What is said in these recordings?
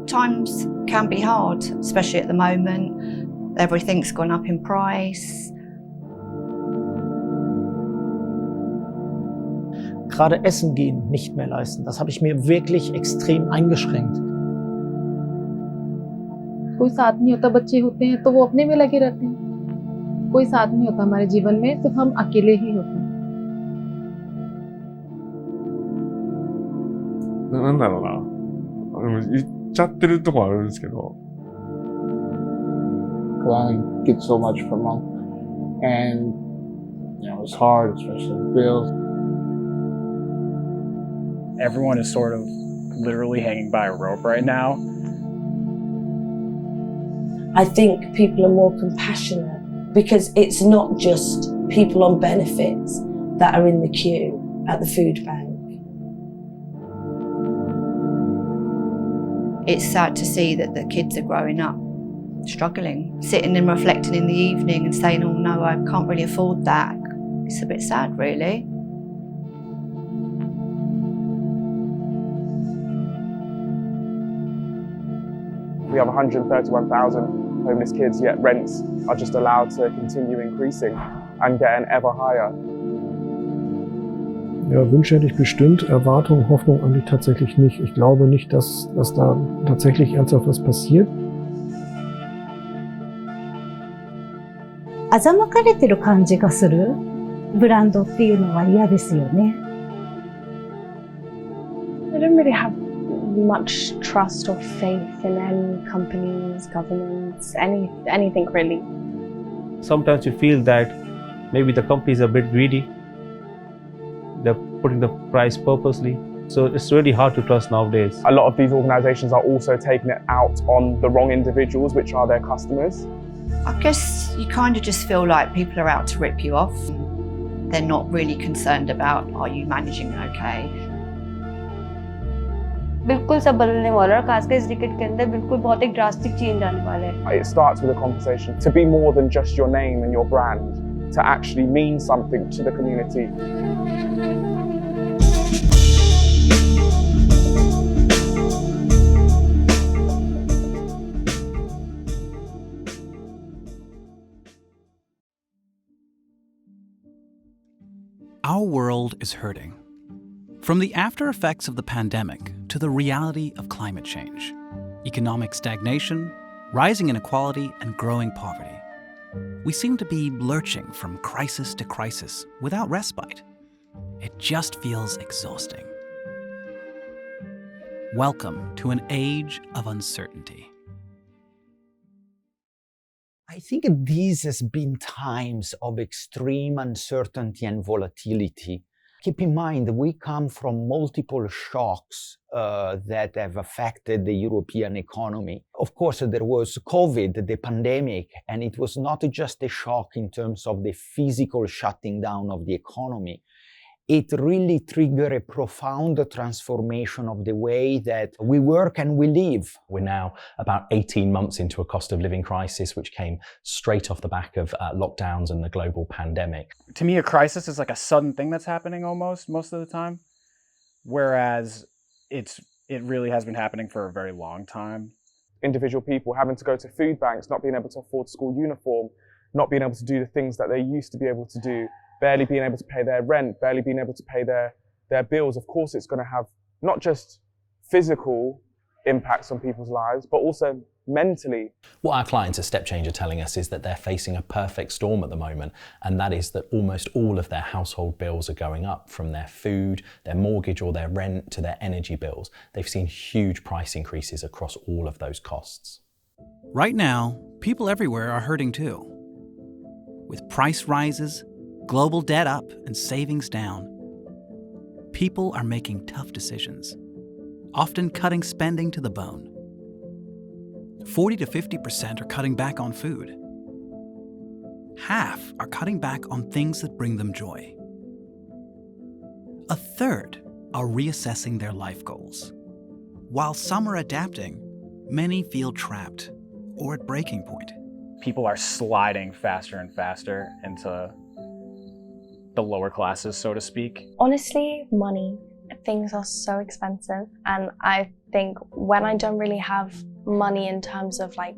times can be hard, especially at the moment. Everything's gone up in price. Gerade Essen gehen nicht mehr leisten. Das habe ich mir wirklich extrem eingeschränkt. कोई साथ नहीं होता, बच्चे होते हैं तो वो अपने में लगे रहते हैं। कोई साथ नहीं होता हमारे जीवन में, सिर्फ हम अकेले ही होते हैं। なんだろうな。でも言っちゃってるとこあるんですけど。I get so much per month, and it's hard, especially with bills. Everyone is sort of literally hanging by a rope right now. I think people are more compassionate because it's not just people on benefits that are in the queue at the food bank. It's sad to see that the kids are growing up struggling, sitting and reflecting in the evening and saying, oh no, I can't really afford that. It's a bit sad, really. We have 131,000 homeless kids, yet rents are just allowed to continue increasing and getting ever higher. Ja, Wünsche hätte ich bestimmt, Erwartungen, Hoffnung eigentlich tatsächlich nicht. Ich glaube nicht, dass da tatsächlich ernsthaft was passiert. 欺かれてる感じがするブランドっていうのは嫌ですよね。I don't really have much trust or faith in any companies, governments, anything really. Sometimes you feel that maybe the companies are a bit greedy. They're putting the price purposely. So it's really hard to trust nowadays. A lot of these organisations are also taking it out on the wrong individuals, which are their customers. I guess you kind of just feel like people are out to rip you off. They're not really concerned about, are you managing okay? बिल्कुल सब बदलने वाला है, खासकर इस decade के अंदर बिल्कुल बहुत एक ड्रास्टिक चेंज आने वाला है. It starts with a conversation to be more than just your name and your brand, to actually mean something to the community. Our world is hurting. From the after effects of the pandemic to the reality of climate change, economic stagnation, rising inequality, and growing poverty, we seem to be lurching from crisis to crisis without respite. It just feels exhausting. Welcome to an age of uncertainty. I think these has been times of extreme uncertainty and volatility. Keep in mind, we come from multiple shocks that have affected the European economy. Of course, there was COVID, the pandemic, and it was not just a shock in terms of the physical shutting down of the economy. It really triggered a profound transformation of the way that we work and we live. We're now about 18 months into a cost of living crisis, which came straight off the back of lockdowns and the global pandemic. To me, a crisis is like a sudden thing that's happening most of the time, whereas it really has been happening for a very long time. Individual people having to go to food banks, not being able to afford school uniform, not being able to do the things that they used to be able to do, barely being able to pay their rent, barely being able to pay their bills. Of course, it's going to have not just physical impacts on people's lives, but also mentally. What our clients at Step Change are telling us is that they're facing a perfect storm at the moment, and that is that almost all of their household bills are going up, from their food, their mortgage or their rent to their energy bills. They've seen huge price increases across all of those costs. Right now, people everywhere are hurting too. With price rises, global debt up, and savings down, people are making tough decisions, often cutting spending to the bone. 40 to 50% are cutting back on food. Half are cutting back on things that bring them joy. A third are reassessing their life goals. While some are adapting, many feel trapped or at breaking point. People are sliding faster and faster into the lower classes, so to speak. Honestly, money. things are so expensive, and I think when I don't really have money in terms of like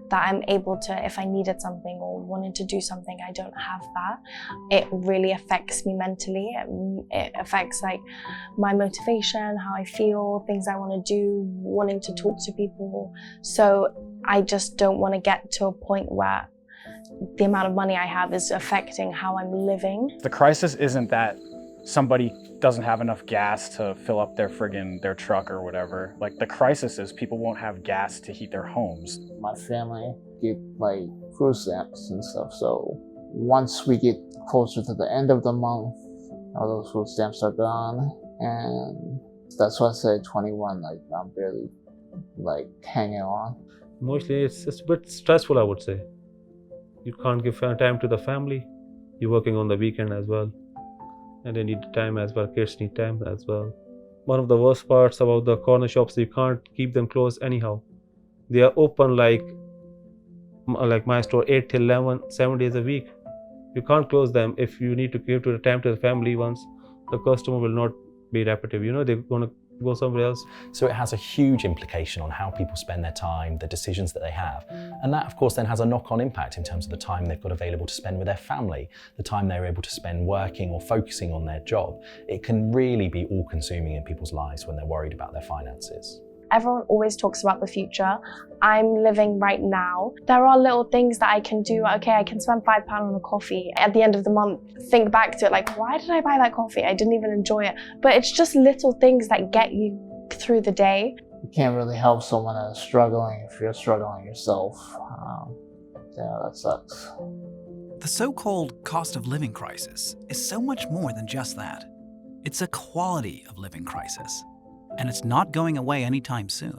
that I'm able to, if I needed something or wanted to do something, I don't have that, it really affects me mentally. It affects like my motivation, how I feel, things I want to do, wanting to talk to people. So I just don't want to get to a point where the amount of money I have is affecting how I'm living. The crisis isn't that somebody doesn't have enough gas to fill up their truck or whatever. Like, the crisis is people won't have gas to heat their homes. My family get like food stamps and stuff, so once we get closer to the end of the month, all those food stamps are gone, and that's why I say 21, like I'm barely like hanging on. Mostly it's a bit stressful, I would say. You can't give time to the family. You're working on the weekend as well. And they need time as well, kids need time as well. One of the worst parts about the corner shops, you can't keep them closed anyhow. They are open like my store 8 till 11, 7 days a week. You can't close them. If you need to give the time to the family once, the customer will not be repetitive. You know, they're gonna go somewhere else. So it has a huge implication on how people spend their time, the decisions that they have. And that, of course, then has a knock-on impact in terms of the time they've got available to spend with their family, the time they're able to spend working or focusing on their job. It can really be all-consuming in people's lives when they're worried about their finances. Everyone always talks about the future. I'm living right now. There are little things that I can do. Okay, I can spend £5 on a coffee. At the end of the month, think back to it, like, why did I buy that coffee? I didn't even enjoy it. But it's just little things that get you through the day. You can't really help someone that's struggling if you're struggling yourself. Yeah, that sucks. The so-called cost of living crisis is so much more than just that. It's a quality of living crisis, and it's not going away anytime soon.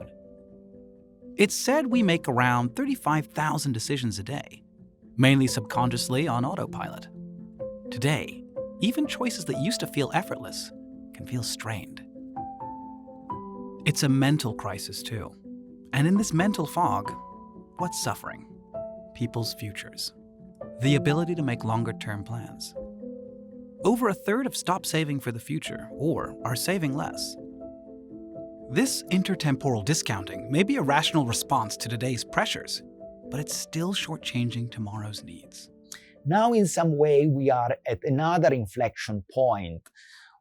It's said we make around 35,000 decisions a day, mainly subconsciously on autopilot. Today, even choices that used to feel effortless can feel strained. It's a mental crisis too. And in this mental fog, what's suffering? People's futures. The ability to make longer-term plans. Over a third have stopped saving for the future or are saving less. This intertemporal discounting may be a rational response to today's pressures, but it's still shortchanging tomorrow's needs. Now, in some way, we are at another inflection point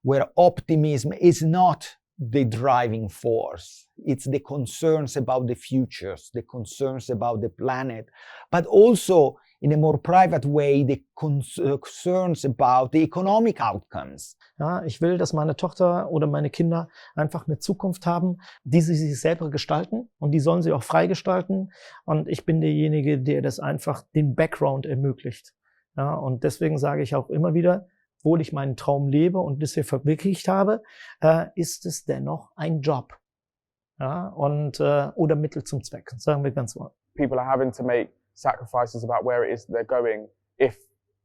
where optimism is not the driving force. It's the concerns about the futures, the concerns about the planet, but also in a more private way, the concerns about the economic outcomes. Ja, ich will, dass meine Tochter oder meine Kinder einfach eine Zukunft haben, die sie sich selber gestalten, und die sollen sie auch frei gestalten. Und ich bin derjenige, der das einfach den Background ermöglicht. Ja, und deswegen sage ich auch immer wieder, obwohl ich meinen Traum lebe und bisher verwirklicht habe, ist es dennoch ein Job. Ja, und, oder Mittel zum Zweck, sagen wir ganz klar. People are having to make sacrifices about where it is they're going, if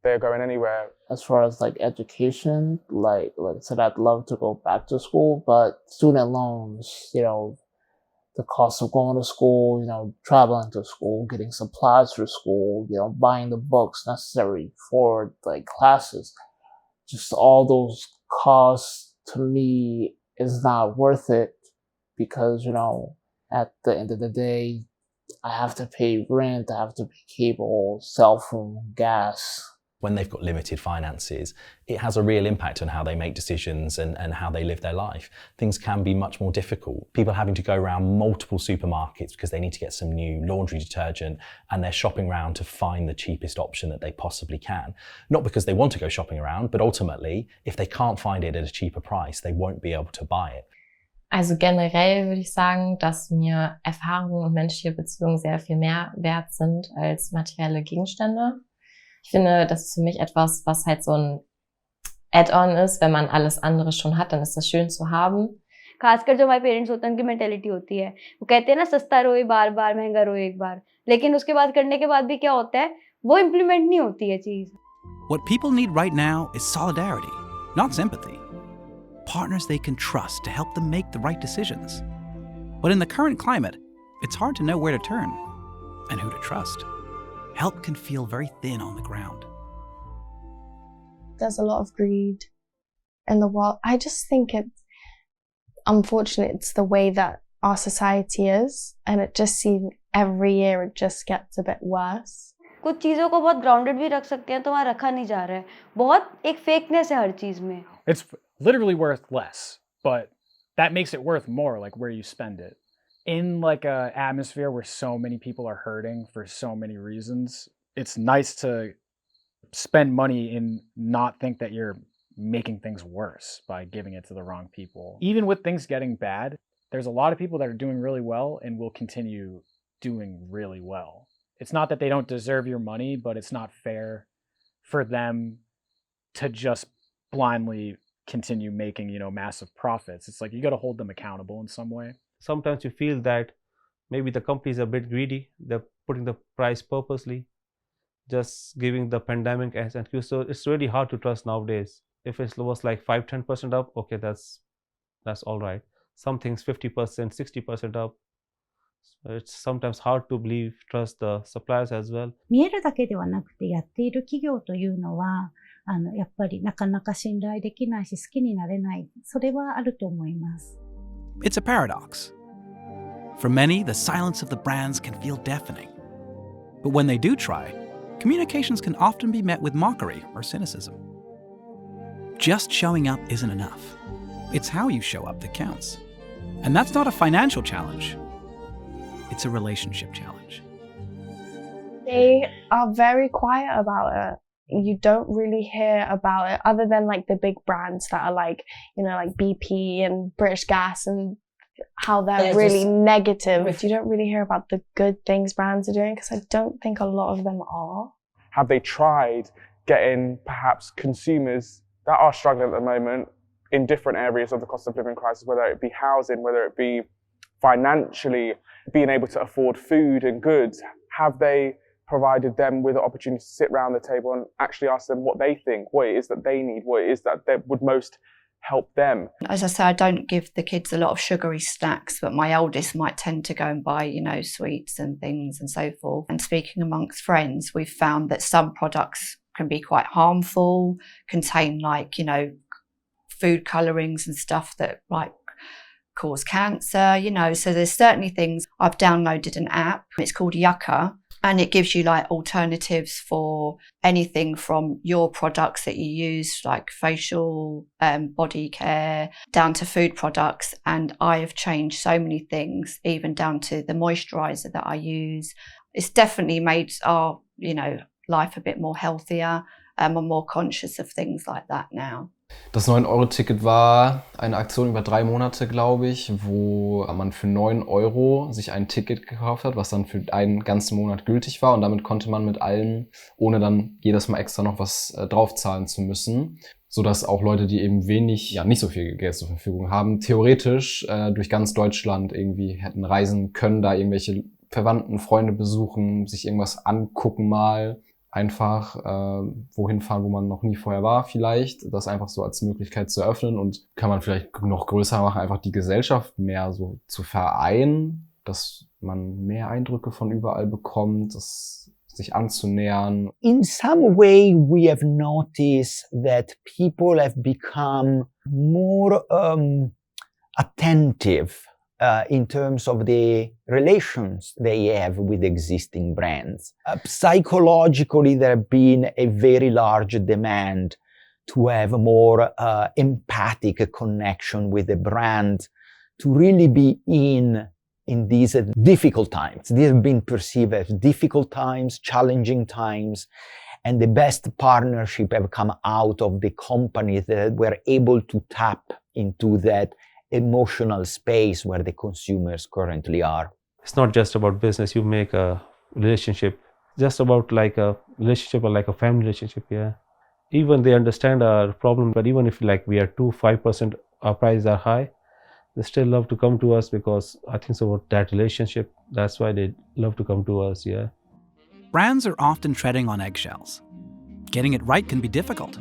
they're going anywhere. As far as like education, like I said, I'd love to go back to school, but student loans, you know, the cost of going to school, you know, traveling to school, getting supplies for school, you know, buying the books necessary for like classes, just all those costs to me is not worth it, because, you know, at the end of the day, I have to pay rent, I have to pay cable, cell phone, gas. When they've got limited finances, it has a real impact on how they make decisions and how they live their life. Things can be much more difficult. People having to go around multiple supermarkets because they need to get some new laundry detergent, and they're shopping around to find the cheapest option that they possibly can. Not because they want to go shopping around, but ultimately, if they can't find it at a cheaper price, they won't be able to buy it. Also generell würde ich sagen, dass mir Erfahrungen und menschliche Beziehungen sehr viel mehr wert sind als materielle Gegenstände. Ich finde, das ist für mich etwas, was halt so ein Add-on ist. Wenn man alles andere schon hat, dann ist das schön zu haben. खासकर जो हमारे parents होते हैं उनकी mentality होती है, वो कहते हैं ना, सस्ता रोए बार बार, महंगा रोए एक बार, लेकिन उसके बाद करने के बाद भी क्या होता है, वो इम्प्लीमेंट नहीं होती है चीज. What people need right now is solidarity, not sympathy. Partners they can trust to help them make the right decisions. But in the current climate, it's hard to know where to turn and who to trust. Help can feel very thin on the ground. There's a lot of greed in the world. I just think unfortunately it's the way that our society is, and it just seems every year it just gets a bit worse. कुछ चीजों को बहुत grounded भी रख सकते हैं तो वहाँ रखा नहीं जा रहा है. बहुत एक fakeness है हर चीज में. It's literally worth less, but that makes it worth more, like where you spend it. In like a atmosphere where so many people are hurting for so many reasons, it's nice to spend money and not think that you're making things worse by giving it to the wrong people. Even with things getting bad, there's a lot of people that are doing really well and will continue doing really well. It's not that they don't deserve your money, but it's not fair for them to just blindly continue making, massive profits. It's like you got to hold them accountable in some way. Sometimes you feel that maybe the company is a bit greedy. They're putting the price purposely, just giving the pandemic as an excuse. So it's really hard to trust nowadays. If it was like 5-10% up, okay, that's all right. Some things 50%, 60% up. It's sometimes hard to trust the suppliers as well. 見えるだけではなくて、やっている企業というのは、やっぱりなかなか信頼できないし、好きになれない。それはあると思います。It's a paradox. For many, the silence of the brands can feel deafening. But when they do try, communications can often be met with mockery or cynicism. Just showing up isn't enough. It's how you show up that counts. And that's not a financial challenge. It's a relationship challenge. They are very quiet about it. You don't really hear about it other than like the big brands that are like, like BP and British Gas and how they're really negative. You don't really hear about the good things brands are doing because I don't think a lot of them are. Have they tried getting perhaps consumers that are struggling at the moment in different areas of the cost of living crisis, whether it be housing, whether it be financially, being able to afford food and goods, have they provided them with the opportunity to sit around the table and actually ask them what they think, what it is that they need, what it is that would most help them? As I say, I don't give the kids a lot of sugary snacks, but my oldest might tend to go and buy, sweets and things and so forth. And speaking amongst friends, we've found that some products can be quite harmful, contain like, food colorings and stuff that like cause cancer, so there's certainly things. I've downloaded an app, it's called Yucca, and it gives you like alternatives for anything from your products that you use, like facial, body care, down to food products. And I have changed so many things, even down to the moisturizer that I use. It's definitely made our, life a bit more healthier. I'm more conscious of things like that now. Das 9-Euro-Ticket war eine Aktion über 3 Monate, glaube ich, wo man für 9 Euro sich ein Ticket gekauft hat, was dann für einen ganzen Monat gültig war. Und damit konnte man mit allem, ohne dann jedes Mal extra noch was draufzahlen zu müssen, sodass auch Leute, die eben nicht so viel Geld zur Verfügung haben, theoretisch durch ganz Deutschland irgendwie hätten reisen können, da irgendwelche Verwandten, Freunde besuchen, sich irgendwas angucken mal. Einfach wohin fahren, wo man noch nie vorher war vielleicht, das einfach so als Möglichkeit zu eröffnen und kann man vielleicht noch größer machen, einfach die Gesellschaft mehr so zu vereinen, dass man mehr Eindrücke von überall bekommt, das sich anzunähern. In some way we have noticed that people have become more attentive in terms of the relations they have with existing brands. Psychologically, there has been a very large demand to have a more empathic connection with the brand, to really be in these difficult times. These have been perceived as difficult times, challenging times, and the best partnership have come out of the companies that were able to tap into that emotional space where the consumers currently are. It's not just about business. You make a relationship, just about like a relationship or like a family relationship, yeah. Even they understand our problem, but even if like we are 5% our prices are high, they still love to come to us because I think it's about that relationship. That's why they love to come to us, yeah. Brands are often treading on eggshells. Getting it right can be difficult.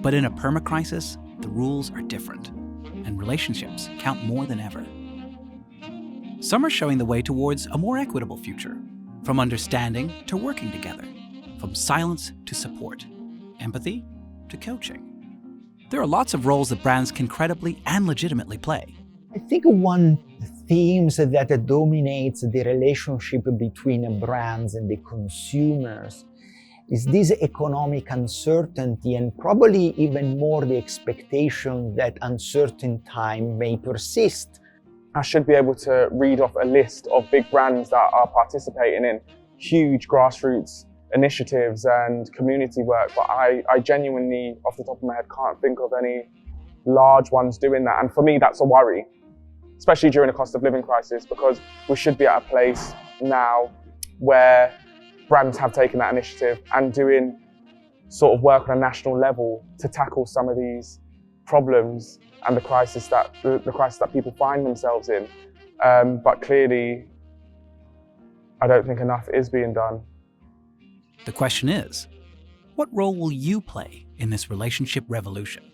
But in a permacrisis, the rules are different. And relationships count more than ever. Some are showing the way towards a more equitable future, from understanding to working together, from silence to support, empathy to coaching. There are lots of roles that brands can credibly and legitimately play. I think one theme that dominates the relationship between brands and the consumers is this economic uncertainty, and probably even more the expectation that uncertain time may persist. I should be able to read off a list of big brands that are participating in huge grassroots initiatives and community work, but I genuinely, off the top of my head, can't think of any large ones doing that. And for me, that's a worry, especially during a cost of living crisis, because we should be at a place now where brands have taken that initiative and doing sort of work on a national level to tackle some of these problems and the crisis that people find themselves in. But clearly, I don't think enough is being done. The question is, what role will you play in this relationship revolution?